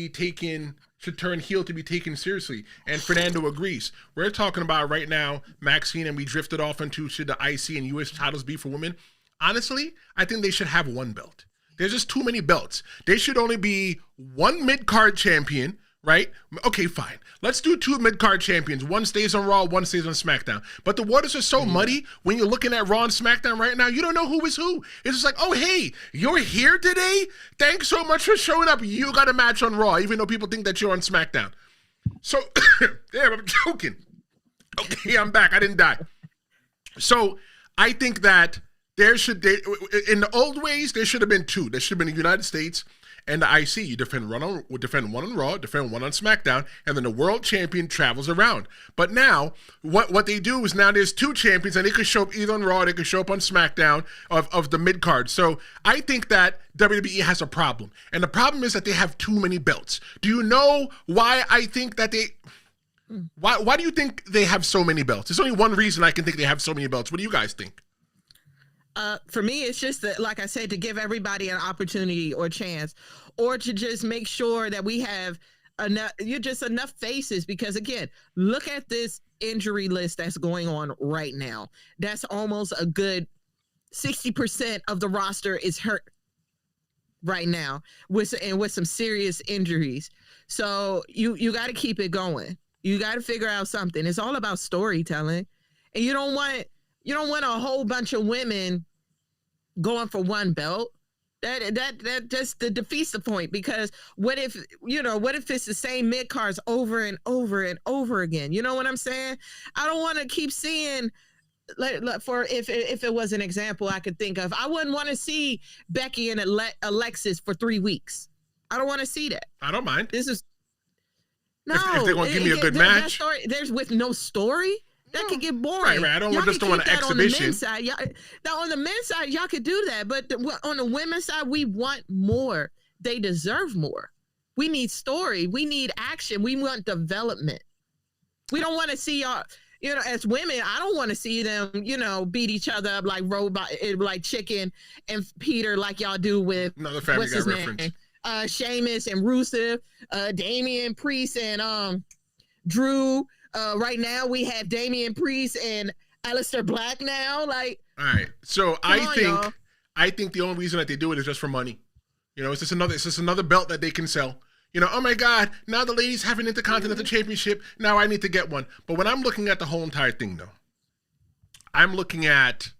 turn heel to be taken seriously. And Fernando agrees. We're talking about right now Maxxine, and we drifted off into should the IC and US titles be for women. Honestly, I think they should have one belt. There's just too many belts. There should only be one mid-card champion, right? Okay, fine. Let's do 2 mid-card champions. One stays on Raw, one stays on SmackDown. But the waters are so muddy when you're looking at Raw and SmackDown right now, you don't know who is who. It's just like, oh, hey, you're here today? Thanks so much for showing up. You got a match on Raw, even though people think that you're on SmackDown. So, damn, I'm joking. Okay, I'm back. I didn't die. So, I think that in the old ways, there should have been 2. There should have been the United States and the IC. You defend one on Raw, defend one on SmackDown, and then the world champion travels around. But now, what they do is now there's 2 champions, and they could show up either on Raw, they could show up on SmackDown of the mid-card. So I think that WWE has a problem. And the problem is that they have too many belts. Do you know why I think that they... Why do you think they have so many belts? There's only one reason I can think they have so many belts. What do you guys think? For me, it's just that, like I said, to give everybody an opportunity or chance, or to just make sure that we have enough faces. Because again, look at this injury list that's going on right now. That's almost a good 60% of the roster is hurt right now with some serious injuries. So you got to keep it going. You got to figure out something. It's all about storytelling, and you don't want a whole bunch of women going for one belt. That just defeats the point, because what if it's the same mid cards over and over and over again? You know what I'm saying? I don't want to keep seeing. For if it was an example I could think of, I wouldn't want to see Becky and Alexis for 3 weeks. I don't want to see that. I don't mind. This is if they're going to give me a good match. There's with no story. That could get boring. Right. I don't just want an exhibition. On the men's side, y'all could do that. But on the women's side, we want more. They deserve more. We need story. We need action. We want development. We don't want to see y'all, as women, I don't want to see them, beat each other up like robot, like Chicken and Peter, like y'all do with another Family Guy reference. Sheamus and Rusev, Damian Priest and Drew. Right now we have Damian Priest and Aleister Black now. All right. So I think the only reason that they do it is just for money. It's just another belt that they can sell. Oh my God, now the ladies have an Intercontinental Championship. Now I need to get one. But when I'm looking at the whole entire thing, though, I'm looking at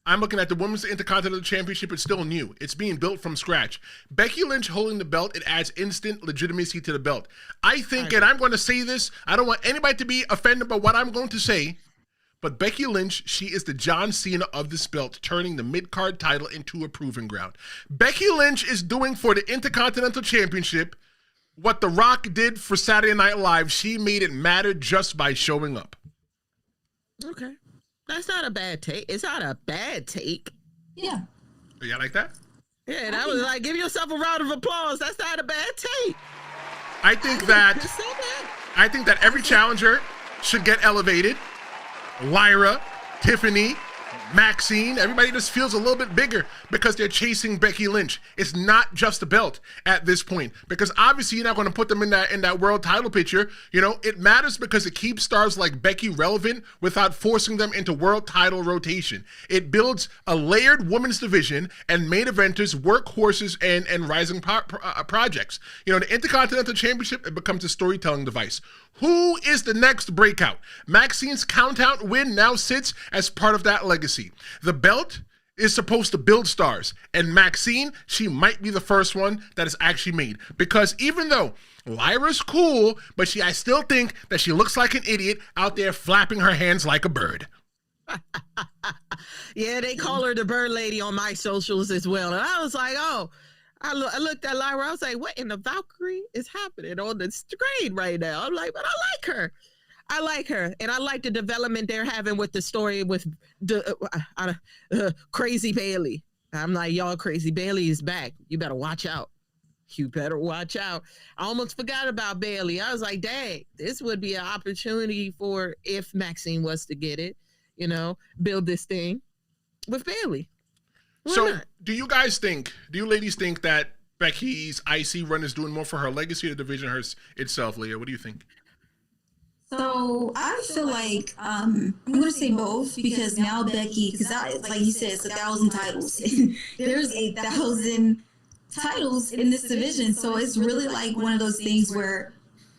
the Women's Intercontinental Championship. It's still new. It's being built from scratch. Becky Lynch holding the belt, it adds instant legitimacy to the belt. I think, and I'm going to say this, I don't want anybody to be offended by what I'm going to say, but Becky Lynch, she is the John Cena of this belt, turning the mid-card title into a proving ground. Becky Lynch is doing for the Intercontinental Championship what The Rock did for Saturday Night Live. She made it matter just by showing up. Okay. That's not a bad take. It's not a bad take. Yeah. You like that? Yeah, that was like, give yourself a round of applause. That's not a bad take. I think that every challenger should get elevated. Lyra, Tiffany, Maxxine, everybody just feels a little bit bigger because they're chasing Becky Lynch. It's not just a belt at this point, because obviously you're not going to put them in that world title picture. It matters because it keeps stars like Becky relevant without forcing them into world title rotation. It builds a layered women's division and main eventers, workhorses, and rising projects. The Intercontinental Championship, it becomes a storytelling device. Who is the next breakout? Maxxine's countout win now sits as part of that legacy. The belt is supposed to build stars, and Maxxine, she might be the first one that is actually made. Because even though Lyra's cool, but I still think that she looks like an idiot out there flapping her hands like a bird. Yeah, they call her the bird lady on my socials as well. And I was like, I looked at Lyra. I was like, what in the Valkyrie is happening on the screen right now? I'm like, but I like her. And I like the development they're having with the story with Crazy Bailey. I'm like, y'all, Crazy Bailey is back. You better watch out. I almost forgot about Bailey. I was like, dang, this would be an opportunity for, if Maxxine was to get it, build this thing with Bailey. So do you ladies think that Becky's IC run is doing more for her legacy or the division itself, Leah? What do you think? So I feel like I'm going to say both, because now Becky, because like you said, it's 1,000 titles. There's 1,000 titles in this division. So it's really like one of those things where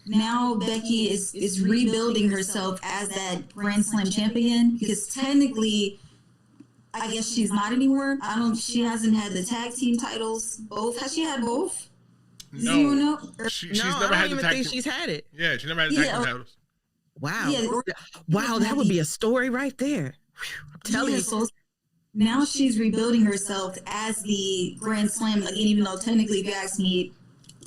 now Becky is rebuilding herself as that Grand Slam champion, because technically, I guess she's not anymore. She hasn't had the tag team titles. Both. Has she had both? No. Does anyone know? She's never had the tag team. She's had it. Yeah, she never had the tag team titles. Wow. Yeah, wow, that would be a story right there. I'm telling you. So now she's rebuilding herself as the Grand Slam again, even though technically, if you ask me,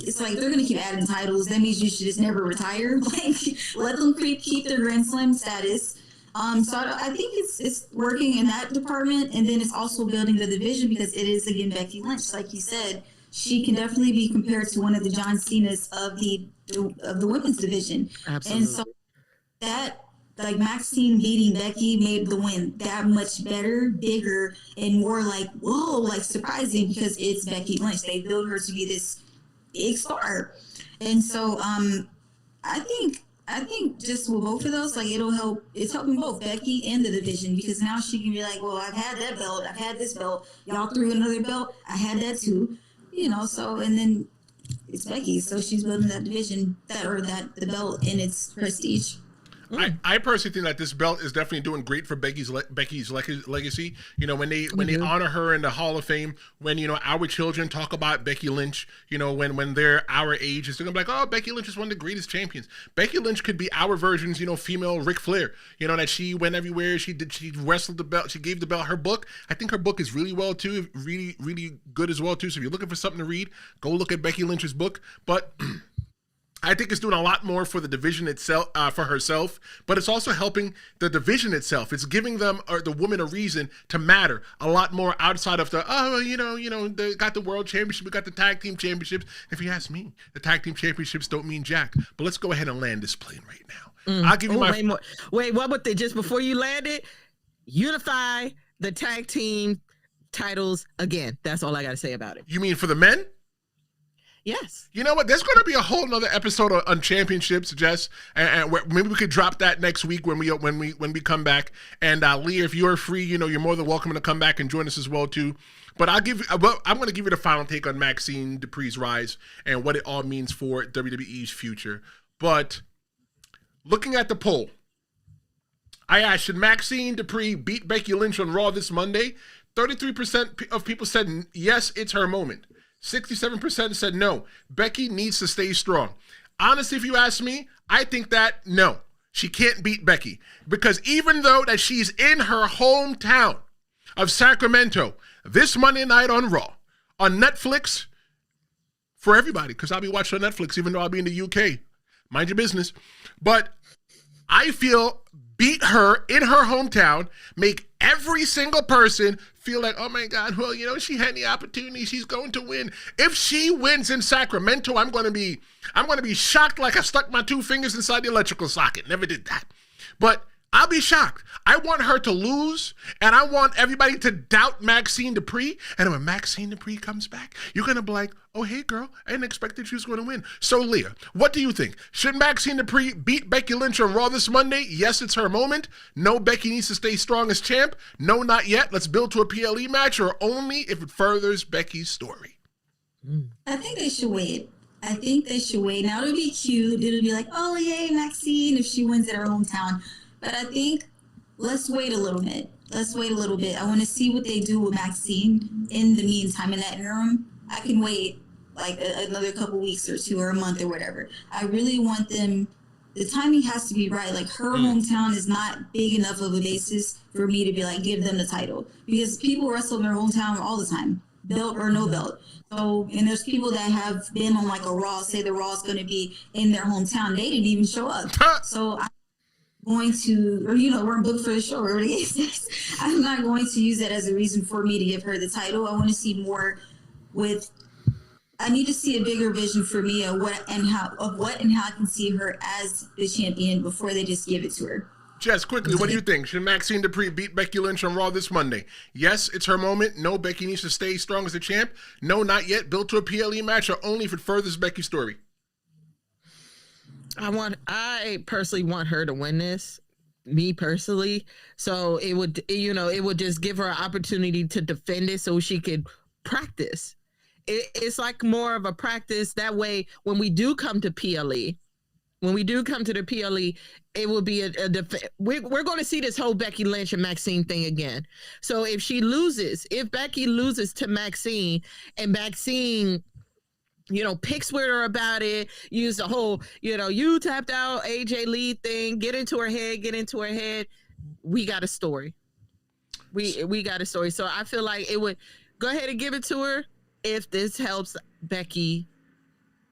it's like they're going to keep adding titles. That means you should just never retire. Like, let them keep their Grand Slam status. So I think it's working in that department, and then it's also building the division, because it is, again, Becky Lynch. Like you said, she can definitely be compared to one of the John Cena's of the women's division. Absolutely. And so that, like, Maxxine beating Becky made the win that much better, bigger, and more like, whoa, like surprising, because it's Becky Lynch. They build her to be this big star. And so I think just with both of those, like, it'll help. It's helping both Becky and the division, because now she can be like, well, I've had that belt, I've had this belt, y'all threw another belt, I had that too, you know. So, and then it's Becky, so she's building that division, the belt and its prestige. I personally think that this belt is definitely doing great for Becky's legacy. You know, when they honor her in the Hall of Fame, when, you know, our children talk about Becky Lynch, you know, when they're our age, it's gonna be like, oh, Becky Lynch is one of the greatest champions. Becky Lynch could be our version's, you know, female Ric Flair. You know, that she went everywhere, she wrestled the belt, she gave the belt. Her book, I think her book is really well too, really good as well too. So if you're looking for something to read, go look at Becky Lynch's book. But I think it's doing a lot more for the division itself, for herself, but it's also helping the division itself. It's giving them, or the women, a reason to matter a lot more outside of they got the world championship, we got the tag team championships. If you ask me, the tag team championships don't mean jack. But let's go ahead and land this plane right now. I'll give you Wait, what would they, just before you land it, unify the tag team titles again. That's all I got to say about it. You mean for the men? Yes. You know what? There's going to be a whole nother episode on championships, Jess, and maybe we could drop that next week when we come back. And Leah, if you're free, you know, you're more than welcome to come back and join us as well too. But I'm going to give you the final take on Maxxine Dupri's rise and what it all means for WWE's future. But looking at the poll, I asked, should Maxxine Dupri beat Becky Lynch on Raw this Monday? 33% of people said yes, it's her moment. 67% said no. Becky needs to stay strong. Honestly, if you ask me, I think that no, she can't beat Becky, because even though that she's in her hometown of Sacramento this Monday night on Raw, on Netflix, for everybody, because I'll be watching on Netflix even though I'll be in the UK. Mind your business. But I feel beat her in her hometown, make every single person feel like, oh my God, well, you know, she had the opportunity, she's going to win. If she wins in Sacramento, I'm going to be shocked like I stuck my two fingers inside the electrical socket. Never did that. But I'll be shocked. I want her to lose, and I want everybody to doubt Maxxine Dupri. And when Maxxine Dupri comes back, you're going to be like, oh, hey, girl, I didn't expect that she was going to win. So, Leah, what do you think? Should Maxxine Dupri beat Becky Lynch on Raw this Monday? Yes, it's her moment. No, Becky needs to stay strong as champ. No, not yet. Let's build to a PLE match, or only if it furthers Becky's story. I think they should wait. Now, it'll be cute. It'll be like, oh, yay, Maxxine, if she wins at her hometown. But I think let's wait a little bit. I want to see what they do with Maxxine in the meantime, in that interim. I can wait like another couple weeks or two or a month or whatever. I really want them, the timing has to be right. Like, her hometown is not big enough of a basis for me to be like, give them the title. Because people wrestle in their hometown all the time, belt or no belt. So, and there's people that have been on like a Raw, say the Raw is going to be in their hometown. They didn't even show up. So going to, or, you know, we're booked for the show, or I'm not going to use that as a reason for me to give her the title. I want to see more I need to see a bigger vision for me of what and how I can see her as the champion before they just give it to her. Jess, quickly, what do you think? Should Maxxine Dupri beat Becky Lynch on Raw this Monday? Yes, it's her moment. No, Becky needs to stay strong as a champ. No, not yet. Built to a PLE match, or only if it furthers Becky's story. I personally want her to win this, me personally. So it would just give her an opportunity to defend it so she could practice. It's like more of a practice. That way, when we do come to PLE, when we do come to the PLE, it will be we're going to see this whole Becky Lynch and Maxxine thing again. So if Becky loses to Maxxine and Maxxine, picks with her about it, use the whole, you tapped out AJ Lee thing, get into her head. We got a story. We got a story. So I feel like it would go ahead and give it to her. If this helps Becky,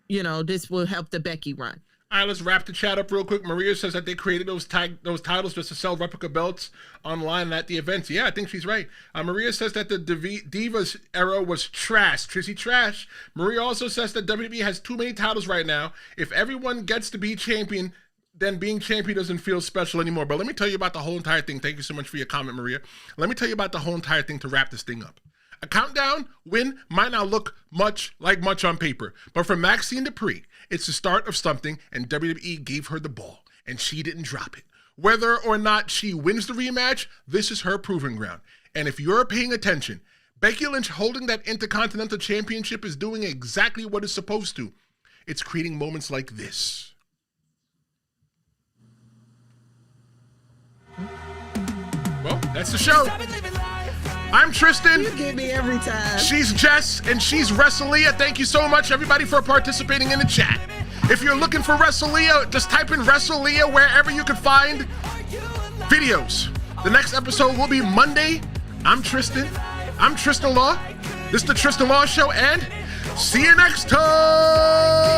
this will help the Becky run. All right, let's wrap the chat up real quick. Maria says that they created those titles just to sell replica belts online at the events. Yeah, I think she's right. Maria says that the Divas era was trash. Trissy trash. Maria also says that WWE has too many titles right now. If everyone gets to be champion, then being champion doesn't feel special anymore. But let me tell you about the whole entire thing. Thank you so much for your comment, Maria. Let me tell you about the whole entire thing to wrap this thing up. A countdown win might not look much on paper, but for Maxxine Dupri, it's the start of something, and WWE gave her the ball, and she didn't drop it. Whether or not she wins the rematch, this is her proving ground. And if you're paying attention, Becky Lynch holding that Intercontinental Championship is doing exactly what it's supposed to. It's creating moments like this. Well, that's the show. I'm Tristen. You get me every time. She's Jess, and she's WrestleLeah. Thank you so much, everybody, for participating in the chat. If you're looking for WrestleLeah, just type in WrestleLeah wherever you can find videos. The next episode will be Monday. I'm Tristen. I'm Tristen Law. This is the Tristen Law Show, and see you next time.